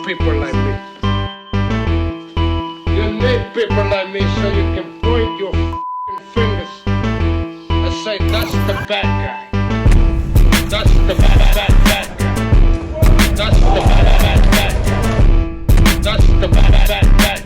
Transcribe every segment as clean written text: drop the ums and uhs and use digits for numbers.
people like me. You need people like me so you can point your fingers and say, that's the bad guy. That's the bad guy. That's the bad guy. That's the bad guy.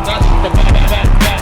That's the bad guy.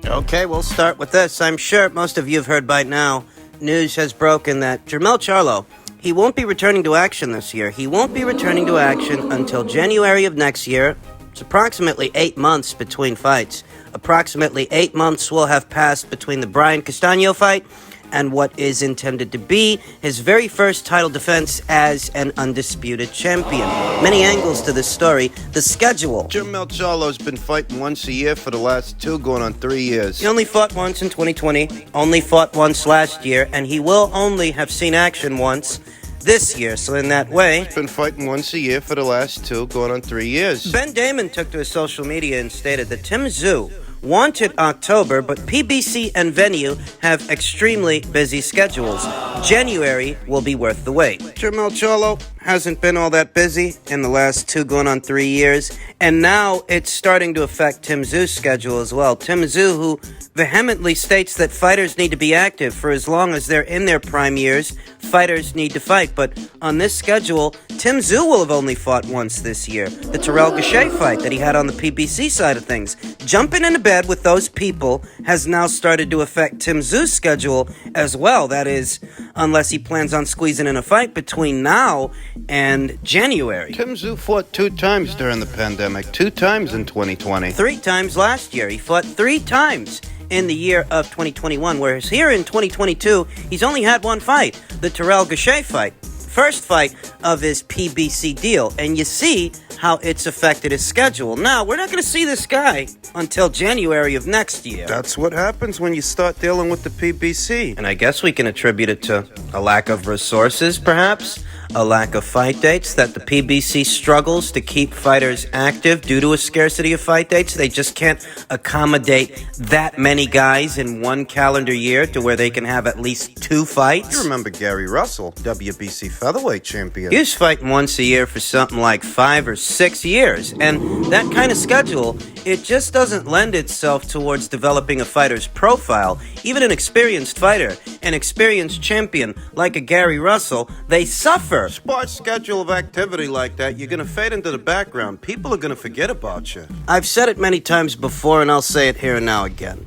Okay, we'll start with this. I'm sure most of you have heard by now, news has broken that Charlo, he won't be returning to action this year. He won't be returning to action until January of next year. It's approximately 8 months between fights. Approximately 8 months will have passed between the Brian Castano fight and what is intended to be his very first title defense as an undisputed champion. Many angles to this story. The schedule. Charlo's been fighting once a year for the last 2 going on 3 years. He only fought once in 2020, only fought once last year, and he will only have seen action once this year. So in that way, He's been fighting once a year for the last 2 going on 3 years. Ben Damon took to his social media and stated that Tszyu wanted October, but PBC and venue have extremely busy schedules. January will be worth the wait. Charlo hasn't been all that busy in the last 2 going on 3 years, and now it's starting to affect Tszyu's schedule as well. Tszyu, who vehemently states that fighters need to be active for as long as they're in their prime years, fighters need to fight, but on this schedule, Tszyu will have only fought once this year. The Terrell Gausha fight that he had on the PBC side of things. Jumping into bed with those people has now started to affect Tszyu's schedule as well. That is, unless he plans on squeezing in a fight between now and January. Tszyu fought 2 times during the pandemic, 2 times in 2020. 3 times last year. He fought 3 times in the year of 2021, whereas here in 2022, he's only had 1 fight, the Terrell Gausha fight. First fight of his PBC deal, and you see how it's affected his schedule. Now, we're not going to see this guy until January of next year. That's what happens when you start dealing with the PBC. And I guess we can attribute it to a lack of resources, perhaps? A lack of fight dates, that the PBC struggles to keep fighters active due to a scarcity of fight dates. They just can't accommodate that many guys in 1 calendar year to where they can have at least 2 fights. You remember Gary Russell, WBC featherweight champion. He was fighting once a year for something like 5 or 6 years. And that kind of schedule, it just doesn't lend itself towards developing a fighter's profile. Even an experienced fighter, an experienced champion like a Gary Russell, they suffer. Sparse schedule of activity like that, you're going to fade into the background. People are going to forget about you. I've said it many times before, and I'll say it here and now again.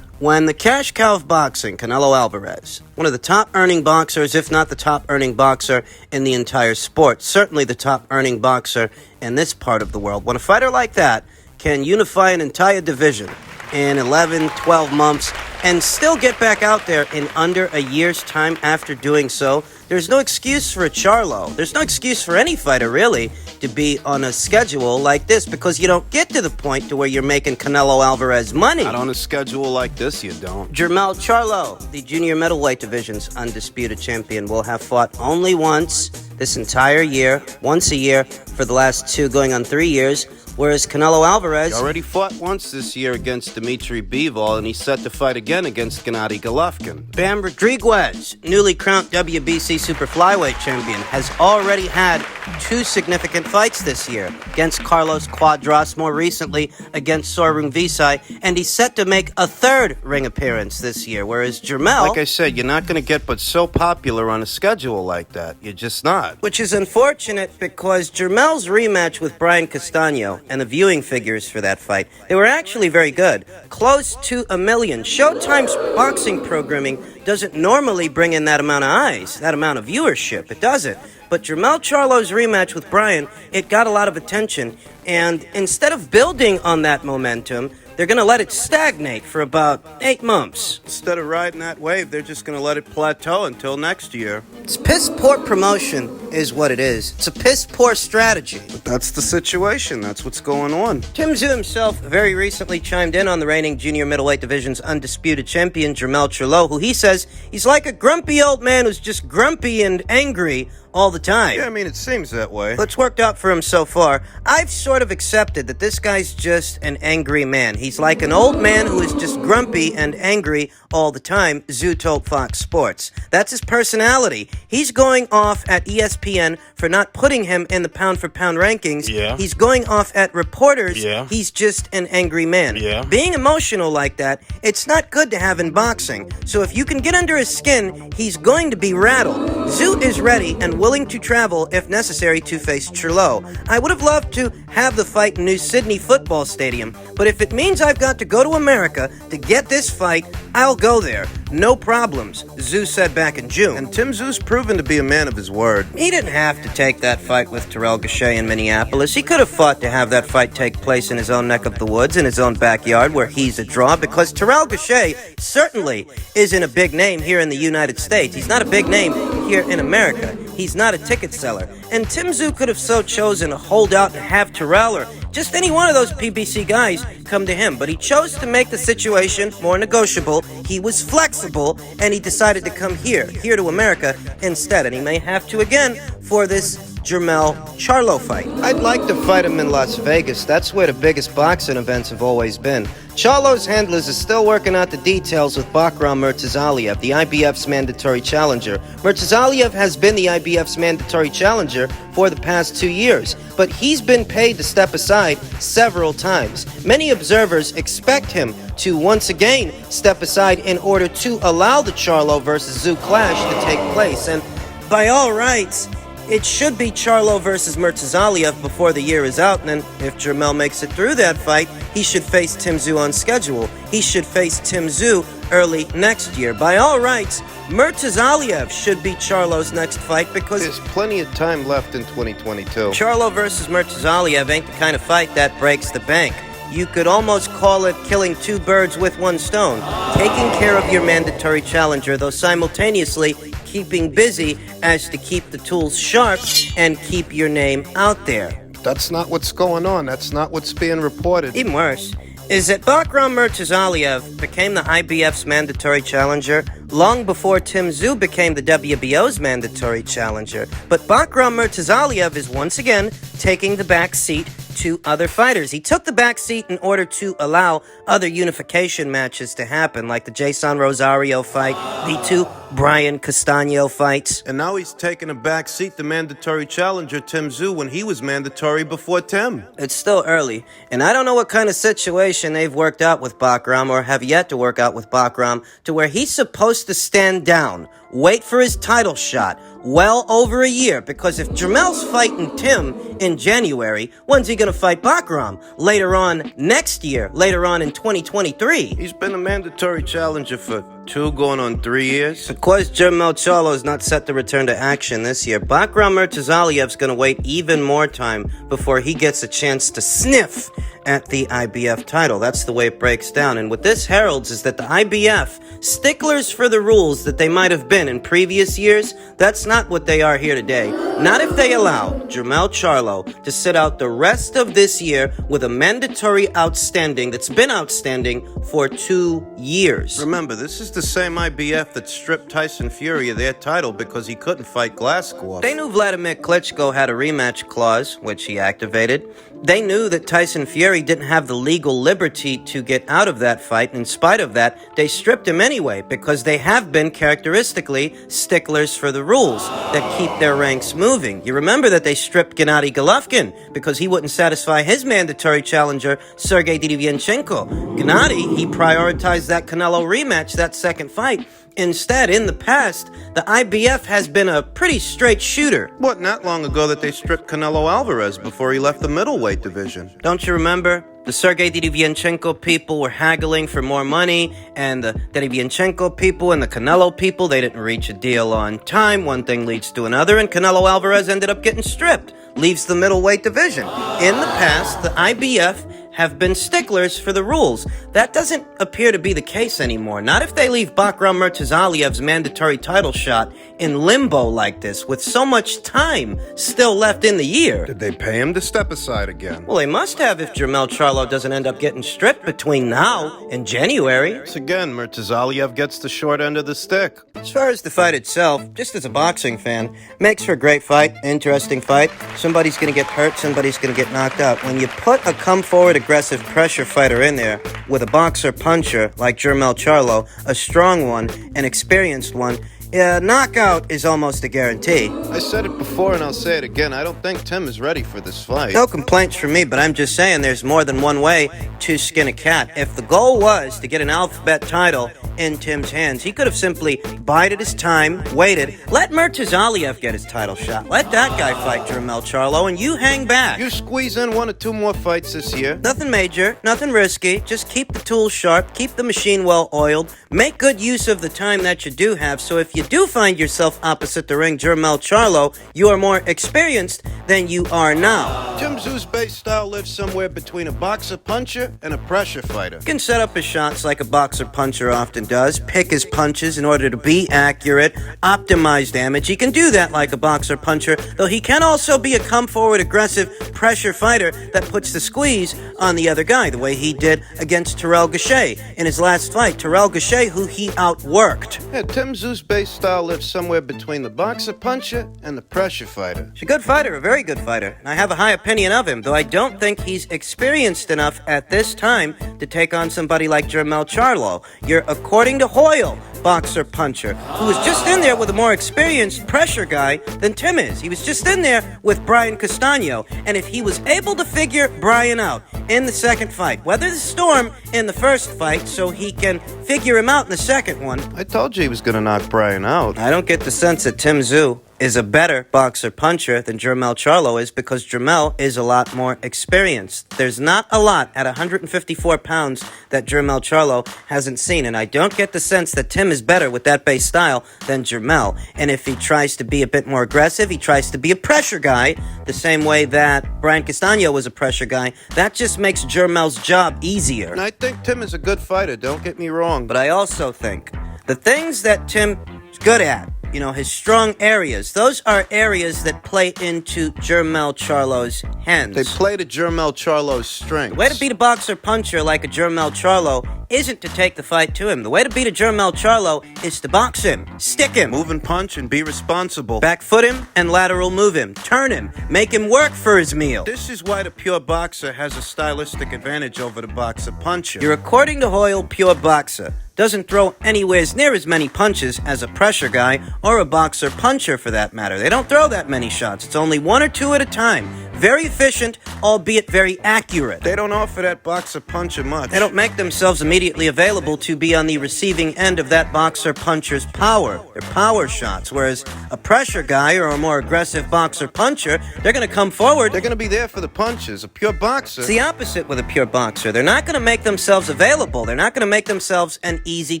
When the cash cow of boxing, Canelo Alvarez, one of the top-earning boxers, if not the top-earning boxer in the entire sport, certainly the top-earning boxer in this part of the world, when a fighter like that can unify an entire division in 11, 12 months and still get back out there in under a year's time after doing so, there's no excuse for a Charlo. There's no excuse for any fighter, really, to be on a schedule like this, because you don't get to the point to where you're making Canelo Alvarez money. Not on a schedule like this, you don't. Charlo, the junior middleweight division's undisputed champion, will have fought only once this entire year, once a year for the last 2 going on 3 years, whereas Canelo Alvarez... He already fought once this year against Dmitry Bivol, and he's set to fight again against Gennady Golovkin. Bam Rodriguez, newly crowned WBC Super Flyweight champion, has already had 2 significant fights this year, against Carlos Quadras, more recently against Sorung Visai, and he's set to make a 3rd ring appearance this year, whereas Jermell... Like I said, you're not going to get but so popular on a schedule like that. You're just not. Which is unfortunate, because Jermell's rematch with Brian Castano and the viewing figures for that fight, they were actually very good. Close to 1 million. Showtime's boxing programming doesn't normally bring in that amount of eyes, that amount of viewership. It doesn't. But Charlo's rematch with Brian, it got a lot of attention. And instead of building on that momentum, they're going to let it stagnate for about 8 months. Instead of riding that wave, they're just going to let it plateau until next year. It's piss-poor promotion is what it is. It's a piss-poor strategy. But that's the situation. That's what's going on. Tim Tszyu himself very recently chimed in on the reigning junior middleweight division's undisputed champion, Charlo, who he says he's like a grumpy old man who's just grumpy and angry all the time. Yeah, I mean, it seems that way. But it's worked out for him so far. I've sort of accepted that this guy's just an angry man. He's like an old man who is just grumpy and angry all the time, Tszyu told Fox Sports. That's his personality. He's going off at ESPN for not putting him in the pound-for-pound rankings. Yeah. He's going off at reporters. Yeah. He's just an angry man. Yeah. Being emotional like that, it's not good to have in boxing. So if you can get under his skin, he's going to be rattled. Tszyu is ready and willing to travel if necessary to face Charlo. I would have loved to have the fight in New Sydney Football Stadium, but if it means I've got to go to America to get this fight, I'll go there. No problems, Tszyu said back in June. And Tim Tszyu's proven to be a man of his word. He didn't have to take that fight with Terrell Gausha in Minneapolis. He could have fought to have that fight take place in his own neck of the woods, in his own backyard, where he's a draw, because Terrell Gausha certainly isn't a big name here in the United States. He's not a big name here in America. He's not a ticket seller. And Tim Tszyu could have so chosen to hold out and have Terrell or just any one of those PBC guys come to him. But he chose to make the situation more negotiable. He was flexible, and he decided to come here to America instead. And he may have to again for this Charlo fight. I'd like to fight him in Las Vegas. That's where the biggest boxing events have always been. Charlo's handlers are still working out the details with Bakram Murtazaliev, the IBF's mandatory challenger. Murtazaliev has been the IBF's mandatory challenger for the past 2 years, but he's been paid to step aside several times. Many observers expect him to once again step aside in order to allow the Charlo versus Tszyu clash to take place. And by all rights, it should be Charlo versus Murtazaliev before the year is out, and then if Jermel makes it through that fight, he should face Tim Tszyu on schedule. He should face Tim Tszyu early next year. By all rights, Murtazaliev should be Charlo's next fight because There's plenty of time left in 2022. Charlo versus Murtazaliev ain't the kind of fight that breaks the bank. You could almost call it killing 2 birds with 1 stone. Taking care of your mandatory challenger, though simultaneously keeping busy as to keep the tools sharp and keep your name out there. That's not what's going on. That's not what's being reported. Even worse is that Bakram Murtazaliev became the IBF's mandatory challenger long before Tim Tszyu became the WBO's mandatory challenger. But Bakram Murtazaliev is once again taking the back seat to other fighters. He took the back seat in order to allow other unification matches to happen, like the Jason Rosario fight, the 2 Brian Castano fights. And now he's taking a back seat to mandatory challenger Tim Tszyu when he was mandatory before Tim. It's still early, and I don't know what kind of situation they've worked out with Bakram or have yet to work out with Bakram to where he's supposed to stand down, wait for his title shot, well over a year, because if Jermel's fighting Tim in January, when's he going to fight Bakram? Later on next year, later on in 2023. He's been a mandatory challenger for 2 going on 3 years. Because Jermel Charlo is not set to return to action this year, Bakram Murtazaliev's going to wait even more time before he gets a chance to sniff at the IBF title. That's the way it breaks down. And what this heralds is that the IBF, sticklers for the rules that they might have been in previous years, that's not what they are here today. Not if they allow Jermel Charlo to sit out the rest of this year with a mandatory outstanding that's been outstanding for 2 years. Remember, this is the same IBF that stripped Tyson Fury of their title because he couldn't fight Glasgow. They knew Vladimir Klitschko had a rematch clause, which he activated. They knew that Tyson Fury didn't have the legal liberty to get out of that fight. In spite of that, they stripped him anyway because they have been characteristically sticklers for the rules that keep their ranks moving. You remember that they stripped Gennady Golovkin because he wouldn't satisfy his mandatory challenger, Sergey Derevyanchenko. Gennady, he prioritized that Canelo rematch, that second fight. Instead, in the past, the IBF has been a pretty straight shooter. What, not long ago that they stripped Canelo Alvarez before he left the middleweight division? Don't you remember? The Sergey Derevyanchenko people were haggling for more money, and the Derevyanchenko people and the Canelo people, they didn't reach a deal on time. One thing leads to another, and Canelo Alvarez ended up getting stripped. Leaves the middleweight division. In the past, the IBF have been sticklers for the rules. That doesn't appear to be the case anymore. Not if they leave Bakhram Murtazaliev's mandatory title shot in limbo like this, with so much time still left in the year. Did they pay him to step aside again? Well, they must have if Jermell Charlo doesn't end up getting stripped between now and January. Once again, Murtazaliev gets the short end of the stick. As far as the fight itself, just as a boxing fan, makes for a great fight, interesting fight. Somebody's going to get hurt, somebody's going to get knocked out. When you put a come-forward, aggressive pressure fighter in there with a boxer-puncher like Jermell Charlo, a strong one, an experienced one, knockout is almost a guarantee. I said it before and I'll say it again. I don't think Tim is ready for this fight. No complaints from me, but I'm just saying there's more than one way to skin a cat. If the goal was to get an alphabet title in Tim's hands, he could have simply bided his time, waited, let Murtazaliev get his title shot. Let that guy fight Jermell Charlo, and you hang back. You squeeze in 1 or 2 more fights this year. Nothing major, nothing risky. Just keep the tools sharp, keep the machine well oiled, make good use of the time that you do have, so if you do find yourself opposite the ring Jermell Charlo, you are more experienced than you are now. Tim Tszyu's base style lives somewhere between a boxer-puncher and a pressure fighter. He can set up his shots like a boxer-puncher often does, pick his punches in order to be accurate, optimize damage. He can do that like a boxer-puncher, though he can also be a come-forward, aggressive pressure fighter that puts the squeeze on the other guy, the way he did against Terrell Gausha in his last fight. Terrell Gausha, who he outworked. Yeah, Tim Tszyu's base style lives somewhere between the boxer-puncher and the pressure fighter. He's a good fighter, a very good fighter, and I have a high opinion of him, though I don't think he's experienced enough at this time to take on somebody like Jermell Charlo. You're, according to Hoyle, boxer-puncher, who was just in there with a more experienced pressure guy than Tim is. He was just in there with Brian Castano, and if he was able to figure Brian out in the second fight, weather the storm in the first fight so he can figure him out in the second one. I told you he was going to knock Brian out. I don't get the sense that Tim Tszyu is a better boxer-puncher than Jermell Charlo is, because Jermell is a lot more experienced. There's not a lot at 154 pounds that Jermell Charlo hasn't seen, and I don't get the sense that Tim is better with that base style than Jermell. And if he tries to be a bit more aggressive, he tries to be a pressure guy, the same way that Brian Castano was a pressure guy, that just makes Jermell's job easier. And I think Tim is a good fighter, don't get me wrong. But I also think the things that Tim is good at, you know, his strong areas, those are areas that play into Jermell Charlo's hands. They play to Jermell Charlo's strengths. The way to beat a boxer-puncher like a Jermell Charlo isn't to take the fight to him. The way to beat a Jermell Charlo is to box him, stick him, move and punch and be responsible. back foot him and lateral move him, turn him, make him work for his meal. This is why the pure boxer has a stylistic advantage over the boxer-puncher. You're, according to Hoyle, pure boxer. Doesn't throw anywhere near as many punches as a pressure guy or a boxer-puncher for that matter. They don't throw that many shots. It's only 1 or 2 at a time. Very efficient, albeit very accurate. They don't offer that boxer-puncher much. They don't make themselves immediately available to be on the receiving end of that boxer-puncher's power. They're power shots, whereas a pressure guy or a more aggressive boxer-puncher, they're going to come forward. They're going to be there for the punches. A pure boxer. It's the opposite with a pure boxer. They're not going to make themselves available. They're not going to make themselves an easy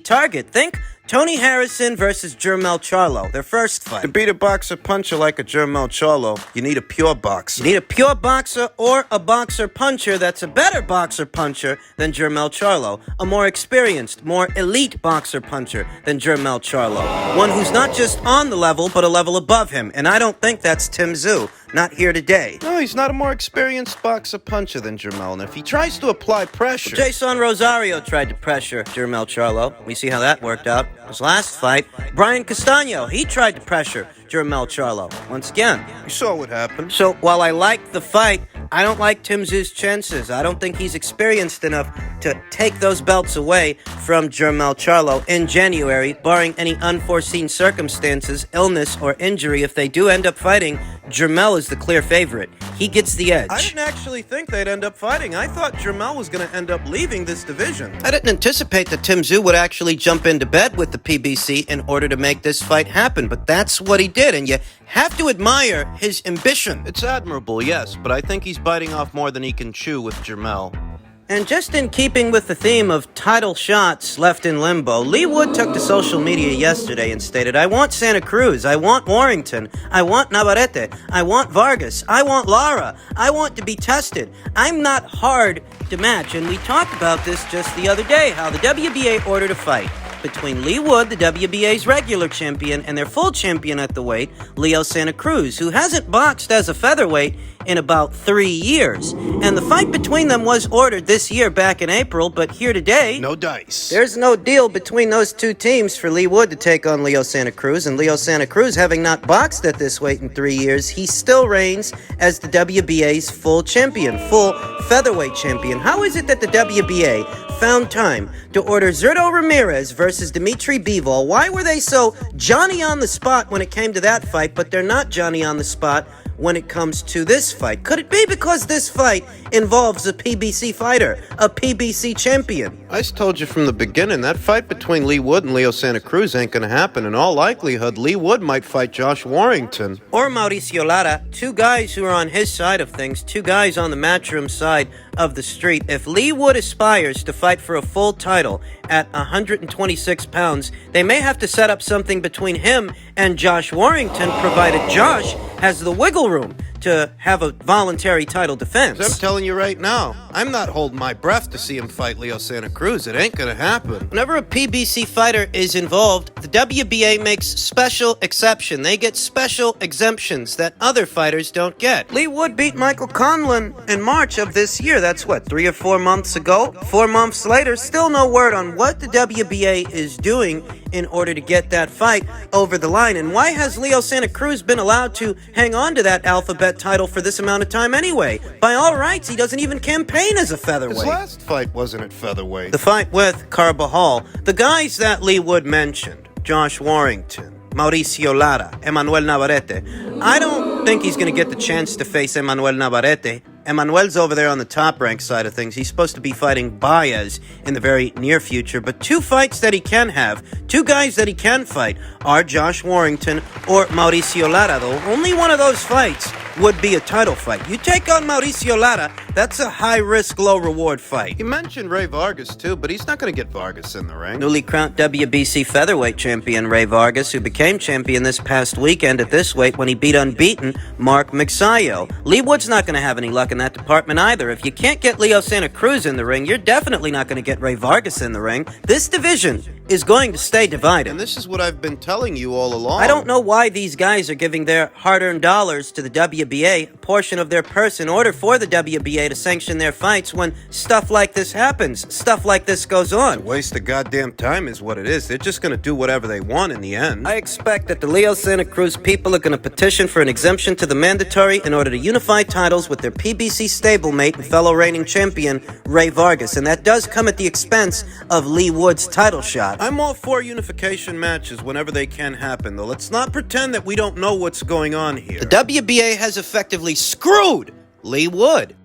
target. Think Tony Harrison versus Jermell Charlo, their first fight. To beat a boxer-puncher like a Jermell Charlo, you need a pure boxer. You need a pure boxer or a boxer-puncher that's a better boxer-puncher than Jermell Charlo. A more experienced, more elite boxer-puncher than Jermell Charlo. One who's not just on the level, but a level above him. And I don't think that's Tim Tszyu. Not here today. No, he's not a more experienced boxer-puncher than Jermell. And if he tries to apply pressure... Well, Jason Rosario tried to pressure Jermell Charlo. We see how that worked out. His last fight, Brian Castano, he tried to pressure Jermell Charlo. Once again. You saw what happened. So, while I like the fight, I don't like Tim Tszyu's chances. I don't think he's experienced enough to take those belts away from Jermell Charlo in January, barring any unforeseen circumstances, illness, or injury. If they do end up fighting, Jermell is the clear favorite. He gets the edge. I didn't actually think they'd end up fighting. I thought Jermell was going to end up leaving this division. I didn't anticipate that Tim Tszyu would actually jump into bed with the PBC in order to make this fight happen, but that's what he did, and you have to admire his ambition. It's admirable, yes, but I think he's biting off more than he can chew with Jermell. And just in keeping with the theme of title shots left in limbo, Lee Wood took to social media yesterday and stated, I want Santa Cruz, I want Warrington, I want Navarrete, I want Vargas, I want Lara, I want to be tested. I'm not hard to match. And we talked about this just the other day, how the WBA ordered a fight between Lee Wood, the WBA's regular champion, and their full champion at the weight, Leo Santa Cruz, who hasn't boxed as a featherweight in about 3 years. And the fight between them was ordered this year back in April, but here today, No dice. there's no deal between those two teams for Lee Wood to take on Leo Santa Cruz, and Leo Santa Cruz, having not boxed at this weight in 3 years, he still reigns as the WBA's full champion, full featherweight champion. How is it that the WBA found time to order Zurdo Ramirez versus Dimitri Bivol? Why were they so Johnny on the spot when it came to that fight, but they're not Johnny on the spot when it comes to this fight? Could it be because this fight involves a PBC fighter, a PBC champion? I told you from the beginning, that fight between Lee Wood and Leo Santa Cruz ain't gonna happen. In all likelihood, Lee Wood might fight Josh Warrington. Or Mauricio Lara, two guys who are on his side of things, two guys on the matchroom side of the street. If Lee Wood aspires to fight for a full title at 126 pounds, they may have to set up something between him and Josh Warrington, provided Josh has the wiggle room to have a voluntary title defense. I'm telling you right now, I'm not holding my breath to see him fight Leo Santa Cruz. It ain't gonna happen. Whenever a PBC fighter is involved, the WBA makes special exception. They get special exemptions that other fighters don't get. Lee Wood beat Michael Conlon in March of this year. That's what, 3 or 4 months ago? 4 months later, still no word on what the WBA is doing in order to get that fight over the line. And why has Leo Santa Cruz been allowed to hang on to that alphabet title for this amount of time anyway? By all rights, he doesn't even campaign as a featherweight. His last fight wasn't at featherweight. The fight with Carbajal, the guys that Lee Wood mentioned, Josh Warrington, Mauricio Lara, Emmanuel Navarrete. I don't think he's going to get the chance to face Emmanuel Navarrete. Emmanuel's over there on the top rank side of things. He's supposed to be fighting Baez in the very near future. But two fights that he can have, two guys that he can fight, are Josh Warrington or Mauricio Lara, though. Only one of those fights would be a title fight. You take on Mauricio Lara, that's a high-risk, low-reward fight. He mentioned Ray Vargas too, but he's not gonna get Vargas in the ring. Newly crowned WBC featherweight champion Ray Vargas, who became champion this past weekend at this weight when he beat unbeaten Mark Magsayo. Lee Wood's not going to have any luck in that department either. If you can't get Leo Santa Cruz in the ring, you're definitely not going to get Ray Vargas in the ring. This division is going to stay divided. And this is what I've been telling you all along. I don't know why these guys are giving their hard-earned dollars to the WBA, a portion of their purse, in order for the WBA to sanction their fights when stuff like this happens, stuff like this goes on. Waste of goddamn time is what it is. They're just gonna do whatever they want in the end. I expect that the Leo Santa Cruz people are going to petition for an exemption to the mandatory in order to unify titles with their PBC stablemate and fellow reigning champion, Ray Vargas. And that does come at the expense of Lee Wood's title shot. I'm all for unification matches whenever they can happen, though. Let's not pretend that we don't know what's going on here. The WBA has effectively screwed Lee Wood.